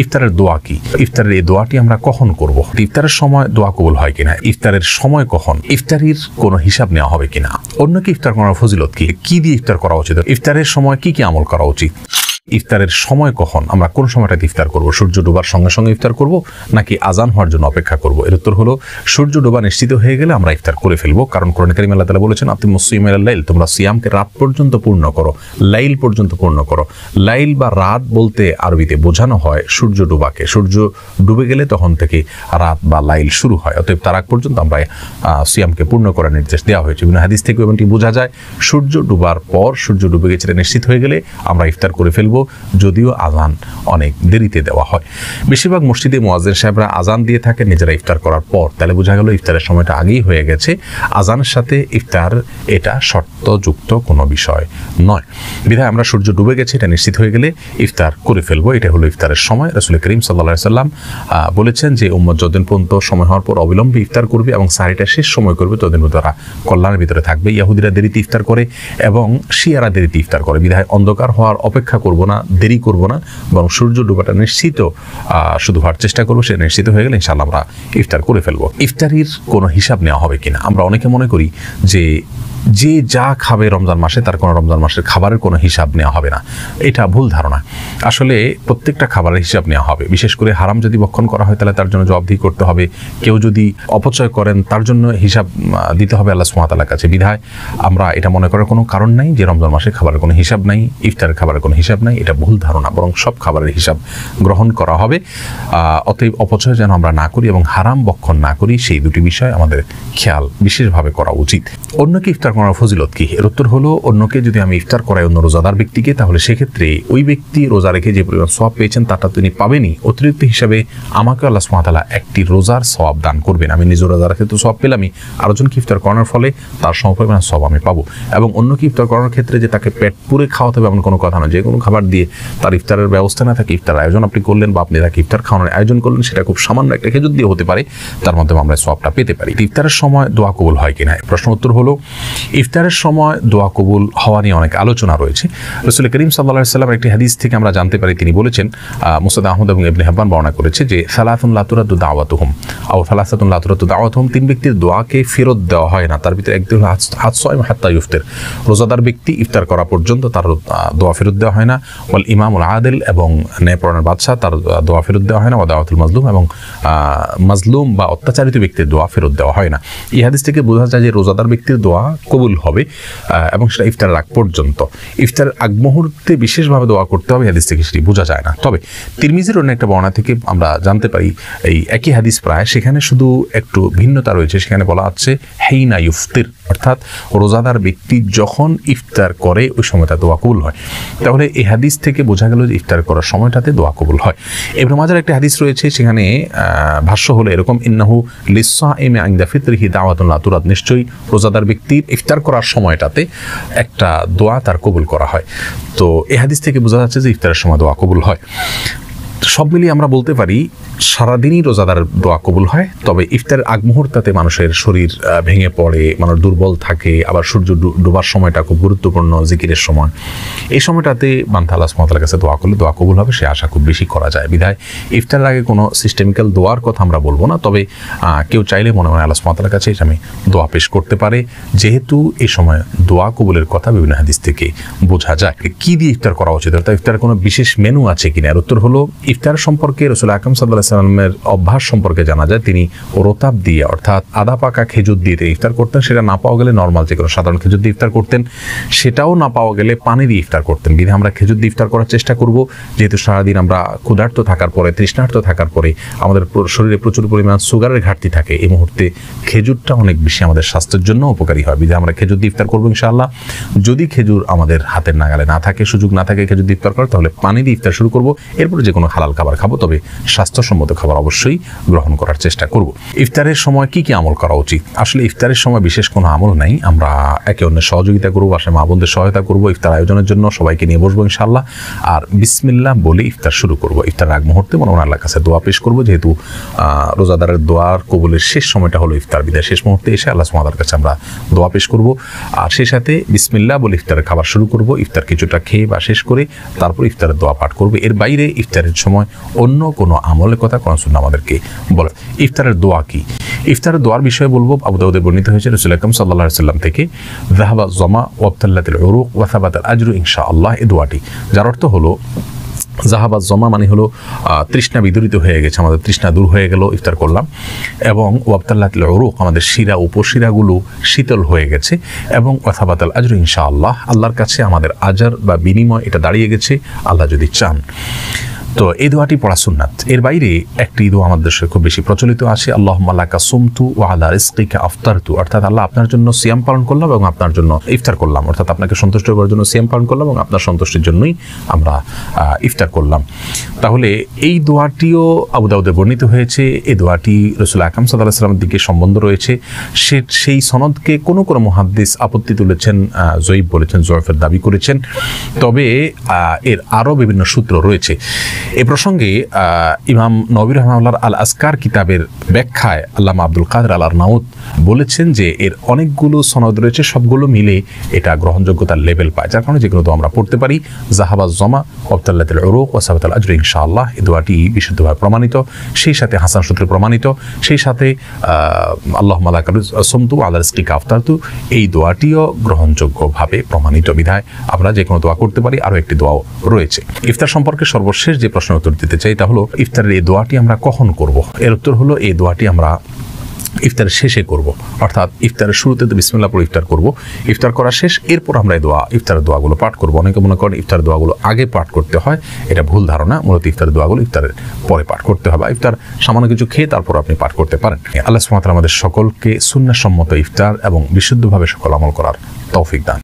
ইফতারের দোয়া কি? ইফতারের এই দোয়াটি আমরা কখন করব? ইফতারের সময় দোয়া কবুল হয় কিনা? ইফতারের সময় কখন? ইফতারির কোনো হিসাব নেওয়া হবে কিনা? অন্যকে ইফতার করার ফজিলত কি? কি দিয়ে ইফতার করা উচিত? ইফতারের সময় কি কি আমল করা উচিত? ইফতারের সময় কখন? আমরা কোন সময়টাতে ইফতার করব? সূর্য ডোবার সঙ্গে সঙ্গে ইফতার করব নাকি আজান হওয়ার জন্য অপেক্ষা করব? এর উত্তর হলো সূর্য ডোবা নিশ্চিত হয়ে গেলে আমরা ইফতার করে ফেলবো, কারণ কোরআন কারীম আল্লাহ তাআলা বলেছেন আতিমুস সিয়ামা ইলাল লাইল, তোমরা সিয়ামকে রাত পর্যন্ত পূর্ণ করো, লাইল পর্যন্ত পূর্ণ করো। লাইল বা রাত বলতে আরবিতে বোঝানো হয় সূর্য ডোবাকে। সূর্য ডুবে গেলে তখন থেকে রাত বা লাইল শুরু হয়, অতএব তার আগ পর্যন্ত আমরা সিয়ামকে পূর্ণ করার নির্দেশ দেওয়া হয়েছে। বিভিন্ন হাদিস থেকে এমনটি বোঝা যায় সূর্য ডুবার পর, সূর্য ডুবে গেছে নিশ্চিত হয়ে গেলে আমরা ইফতার করে ফেলবো, যদিও আজান অনেক দেরিতে দেওয়া হয়। বেশিরভাগ মসজিদে মুয়াজ্জিন সাহেবরা আজান দিয়ে থাকেন নিজেরা ইফতার করার পর, তাহলে বোঝা গেল ইফতারের সময়টা আগেই হয়ে গেছে। আজানের সাথে ইফতার এটা শর্তযুক্ত কোনো বিষয় নয়, বিধায় আমরা সূর্য ডুবে গেছে এটা নিশ্চিত হয়ে গেলে ইফতার করে ফেলবো। এটা হলো ইফতারের সময়। রাসূল করিম সাল্লাল্লাহু আলাইহি সাল্লাম বলেছেন যে উম্মত যতদিন পর্যন্ত সময় হওয়ার পর অবিলম্বে ইফতার করবে এবং সারিটা শেষ সময় করবে ততদিন তারা কল্যাণের ভিতরে থাকবে। ইহুদিরা দেরিতে ইফতার করে এবং শিয়ারা দেরিতে ইফতার করে, বিধায় অন্ধকার হওয়ার অপেক্ষা করব না, দেরি করব না, বরং সূর্য ডুবাটা নিশ্চিত শুধু হওয়ার চেষ্টা করবো। সে নিশ্চিত হয়ে গেলে ইনশাআল্লাহ আমরা ইফতার করে ফেলবো। ইফতারির কোনো হিসাব নেওয়া হবে কিনা? আমরা অনেকে মনে করি যে যে যা খাবে রমজান মাসে তার কোনো রমজান মাসের খাবারের কোনো হিসাব নেওয়া হবে না। এটা ভুল ধারণা। আসলে প্রত্যেকটা খাবারের হিসাব নেওয়া হবে। বিশেষ করে হারাম যদি ভক্ষণ করা হয় তাহলে তার জন্য জবাবদিহি করতে হবে। কেউ যদি অপচয় করেন তার জন্য হিসাব দিতে হবে আল্লাহ সুবহানাহু ওয়া তাআলার কাছে। বিধায় আমরা এটা মনে করার কোনো কারণ নাই যে রমজান মাসে খাবারের কোনো হিসাব নাই, ইফতারের খাবারের কোনো হিসাব নাই। এটা ভুল ধারণা, বরং সব খাবারের হিসাব গ্রহণ করা হবে। অতএব অপচয় যেন আমরা না করি এবং হারাম ভক্ষণ না করি, সেই দুটি বিষয় আমাদের খেয়াল বিশেষভাবে করা উচিত। অন্যকে ইফতার করার ফজিলত কি? এর উত্তর হলো অন্যকে যদি আমি ইফতার করাই অন্য রোজাদার ব্যক্তিকে, তাহলে সেক্ষেত্রে ওই ব্যক্তি রোজা রেখে যে পরিমাণ সওয়াব পেয়েছেন তাটা তিনি পাবেনই, অতিরিক্ত হিসাবে আমাকে আল্লাহ সুবহানাহু ওয়া তাআলা একটি রোজার সওয়াব দান করবেন। আমি নিজে রোজা রেখে তো সওয়াব পেলামই, আরেকজনকে ইফতার করানোর ফলে তার সমপরিমাণ সওয়াব আমি পাবো। এবং অন্যকে ইফতার করানোর ক্ষেত্রে যে তাকে পেট পুরে খাওয়াতে হবে এমন কোনো কথা নয়। যে কোনো খাবার দিয়ে তার ইফতারের ব্যবস্থা না থাকে, ইফতার আয়োজন আপনি করলেন বা আপনি তাকে ইফতার খাওয়ানোর আয়োজন করলেন, সেটা খুব সামান্য একটা খেজুর দিয়ে হতে পারে, তার মাধ্যমে আমরা সওয়াবটা পেতে পারি। ইফতারের সময় দোয়া কবুল হয় কিনা? প্রশ্ন উত্তর হলো ইফতারের সময় দোয়া কবুল হওয়া নিয়ে অনেক আলোচনা রয়েছে। রাসূল করিম সাল্লাল্লাহু আলাইহি ওয়াসাল্লামের একটি হাদিস থেকে আমরা জানতে পারি, তিনি বলেছেন, মুসনাদ আহমদ এবং ইবনে হিব্বান বর্ণনা করেছে যে সালাতুন লা তুরাদ্দু দাওয়াতুহুম আও সালাসাতুন লা তুরাদ্দু দাওয়াতুহুম, তিন ব্যক্তির দোয়াকে ফেরত দেওয়া হয় না। তার ভিতরে একটি হলো হাসসাইম হাত্তা ইফতার, রোজাদার ব্যক্তি ইফতার করা পর্যন্ত তার দোয়া ফেরত দেওয়া হয় না। ওয়াল ইমামুল আদিল, এবং ন্যায়পরায়ণ বাদশা, তার দোয়া ফেরত দেওয়া হয় না। ওয়া দাওয়াতুল মাজলুম, এবং মাজলুম বা অত্যাচারিত ব্যক্তির দোয়া ফেরত দেওয়া হয় না। এই হাদিস থেকে বোঝা যায় যে রোজাদার ব্যক্তির দোয়া কবুল হবে এবং সেটা ইফতারের আগ পর্যন্ত। ইফতারের আগ মুহূর্তে বিশেষভাবে দোয়া করতে হবে, হাদিস থেকে সেটি বোঝা যায় না। তবে তিরমিজির অন্য একটা বর্ণনা থেকে আমরা জানতে পারি এই একই হাদিস প্রায়, সেখানে শুধু একটু ভিন্নতা রয়েছে। সেখানে বলা হচ্ছে হেইনা ইফতির, অর্থাৎ রোজাদার ব্যক্তি যখন ইফতার করে ওই সময়টা দোয়া কবুল হয়। তাহলে এই হাদিস থেকে বোঝা গেল যে ইফতার করার সময়টাতে দোয়া কবুল হয়। ইবনে মাজার একটা হাদিস রয়েছে, সেখানে ভাষ্য হলো এরকম, ইন্নাহু লিসসাইমি ইনদা ফিতরিহি দাওয়াতুন লা তুরাদ, নিশ্চয়ই রোজাদার ব্যক্তির ইফতার করার সময়টাতে একটা দোয়া তার কবুল করা হয়। তো এই হাদিস থেকে বোঝা যাচ্ছে যে ইফতারের সময় দোয়া কবুল হয়। সব মিলিয়ে আমরা বলতে পারি সারাদিনই রোজাদার দোয়া কবুল হয়। তবে ইফতারের আগ মুহূর্তে মানুষের শরীর ভেঙে পড়ে, মানুষ দুর্বল থাকে, আবার সূর্য ডোবার সময়টা খুব গুরুত্বপূর্ণ জিকিরের সময়। এই সময়টাতে বান্দা আল্লাহ সুবহানাহু ওয়া তাআলার কাছে দোয়া করলে দোয়া কবুল হবে, সে আশা খুব বেশি করা যায়। বিধায় ইফতারের আগে কোনো সিস্টেমিক্যাল দোয়ার কথা আমরা বলবো না। তবে কেউ চাইলে মনে মনে আল্লাহ সুবহানাহু ওয়া তাআলার কাছে আমি দোয়া পেশ করতে পারে, যেহেতু এই সময় দোয়া কবুলের কথা বিভিন্ন হাদিস থেকে বোঝা যায়। কি দিয়ে ইফতার করা উচিত? অর্থাৎ ইফতারের কোনো বিশেষ মেনু আছে কিনা? এর উত্তর হলো ইফতার সম্পর্কে রাসূল আকরাম সাল্লাল্লাহু আলাইহি ওয়াসাল্লামের অভ্যাস সম্পর্কে জানা যায়, তিনি রোতাব দিয়ে অর্থাৎ আদা পাকা খেজুর দিয়ে ইফতার করতেন। সেটা না পাওয়া গেলে নর্মাল যে কোনো সাধারণ খেজুর দিয়ে ইফতার করতেন, সেটাও না পাওয়া গেলে পানি দিয়ে ইফতার করতেন। বিধায় আমরা খেজুর দিয়ে ইফতার করার চেষ্টা করব, যেহেতু সারাদিন আমরা ক্ষুধার্ত থাকার পরে, তৃষ্ণার্ত থাকার পরে আমাদের শরীরে প্রচুর পরিমাণ সুগারের ঘাটতি থাকে। এই মুহূর্তে খেজুরটা অনেক বেশি আমাদের স্বাস্থ্যের জন্য উপকারী হয়। বিধায় আমরা খেজুর দিয়ে ইফতার করবো ইনশাআল্লাহ। যদি খেজুর আমাদের হাতের নাগালে না থাকে, সুযোগ না থাকে খেজুর দিয়ে ইফতার করার, তাহলে পানি দিয়ে ইফতার শুরু করব। এরপরে যে কোনো হালাল খাবার খাবো, তবে স্বাস্থ্যসম্মত খাবার অবশ্যই গ্রহণ করার চেষ্টা করব। ইফতারের সময় কি কি আমল করা উচিত? আসলে ইফতারের সময় বিশেষ কোনো আমল নাই। আমরা একে অন্যের সহযোগিতা করবো, বাসায় মা বোনদের সহায়তা করবো, ইফতার আয়োজনের জন্য সবাইকে নিয়ে বসবো ইনশাআল্লাহ। আর বিসমিল্লাহ বলে ইফতার শুরু করব। ইফতার আগ মুহূর্তে মনে মনে আল্লাহর কাছে দোয়া পেশ করবো, যেহেতু রোজাদারের দোয়ার কবুলের শেষ সময়টা হলো ইফতার। বিদায় শেষ মুহূর্তে এসে আল্লাহ সুবহানাহু ওয়া তাআলার কাছে আমরা দোয়া পেশ করব। আর সেই সাথে বিসমিল্লাহ বলে ইফতারের খাবার শুরু করব। ইফতার কিছুটা খেয়ে বা শেষ করে তারপর ইফতারের দোয়া পাঠ করব। এর বাইরে ইফতারের সময় সময় অন্য কোনো আমলের কথা কোরআন সুন্নাহ আমাদেরকে বলে। ইফতারের দোয়া কি? ইফতারের দোয়ার বিষয়ে বলবো, আবু দাউদে বর্ণিত হয়েছে রাসূল আকরাম সাল্লাল্লাহু আলাইহি ওয়াসাল্লাম থেকে, যাহাবা যমা ওয়াবতাল্লাতিল উরুক ওয়া সাবাতাল আজরু ইনশাআল্লাহ, এই দোয়াটি, যার অর্থ হলো জাহাবাজ জমা মানে হলো তৃষ্ণা বিদূরিত হয়ে গেছে, আমাদের তৃষ্ণা দূর হয়ে গেল, ইফতার করলাম। এবং ওয়াবতাল্লাতিল উরুক, আমাদের শিরা উপশিরাগুলো শীতল হয়ে গেছে। এবং ওয়াসাবাতাল আজরু ইনশাআল্লাহ, আল্লাহর কাছে আমাদের আজার বা বিনিময় এটা দাঁড়িয়ে গেছে আল্লাহ যদি চান। তো এই দোয়াটি পড়া সুন্নাত। এর বাইরে একটি দোয়া আমাদের দেশে খুব বেশি প্রচলিত আছে, আল্লাহুম্মা লাকা সুমতু ওয়া আলা রিজকিকা আফতারতু, অর্থাৎ আল্লাহ আপনার জন্য সিয়াম পালন করলাম এবং আপনার জন্য ইফতার করলাম, অর্থাৎ আপনাকে সন্তুষ্ট করার জন্য সিয়াম পালন করলাম এবং আপনার সন্তুষ্টির জন্যই আমরা ইফতার করলাম। তাহলে এই দোয়াটিও আবু দাউদে বর্ণিত হয়েছে। এই দোয়াটি রাসূল আকরাম সাল্লাল্লাহু আলাইহি ওয়াসাল্লামের দিকে সম্বন্ধ রয়েছে। সেই সনদকে কোনো কোনো মুহাদ্দিস আপত্তি তুলেছেন, জয়ীফ বলেছেন, জয়ফের দাবি করেছেন। তবে এর আরও বিভিন্ন সূত্র রয়েছে। এ প্রসঙ্গে ইমাম নবী রাহমাহুল্লাহর আল আসকার কিতাবের ব্যাখ্যায় আল্লামা আব্দুল কাদের আল আরনাউত বলেছেন যে এর অনেকগুলো সনদ রয়েছে, সবগুলো মিলে এটা গ্রহণযোগ্যতার লেভেল পায়, যার কারণে যেগুলো তো আমরা পড়তে পারি। জাহাবাজ জমা ওয়াবতাল্লাতিল উরুক ওয়া সাবাতাল আজরু ইনশাআল্লাহ, এই দোয়াটি বিশুদ্ধভাবে প্রমাণিত, সেই সাথে হাসান সূত্রে প্রমাণিত, সেই সাথে আল্লাহুম্মা লাকা সুমতু ওয়া আলা রিজকিকা আফতারতু, এই দোয়াটিও গ্রহণযোগ্যভাবে প্রমাণিত বিধায় আমরা যে কোনো দোয়া করতে পারি। আরও একটি দোয়াও রয়েছে। ইফতার সম্পর্কে সর্বশেষ যে প্রশ্নের উত্তর দিতে চাই তা হলো, ইফতারের এই দোয়াটি আমরা কখন করব? এর উত্তর হলো, এই দোয়াটি আমরা ইফতারের শেষে করব, অর্থাৎ ইফতারের শুরুতে তো বিসমিল্লাহ পড়ে ইফতার করব, ইফতার করা শেষ, এরপর আমরা এই ইফতারের দোয়াগুলো পাঠ করব। অনেকে মনে করেন ইফতারের দোয়াগুলো আগে পাঠ করতে হয়, এটা ভুল ধারণা। মূলত ইফতারের দোয়াগুলো ইফতারের পরে পাঠ করতে হবে। ইফতার সামান্য কিছু খেয়ে তারপর আপনি পাঠ করতে পারেন। আল্লাহ সুবহানাহু ওয়া তাআলা আমাদের সকলকে সুন্নাহসম্মত ইফতার এবং বিশুদ্ধভাবে সকল আমল করার তৌফিক দান।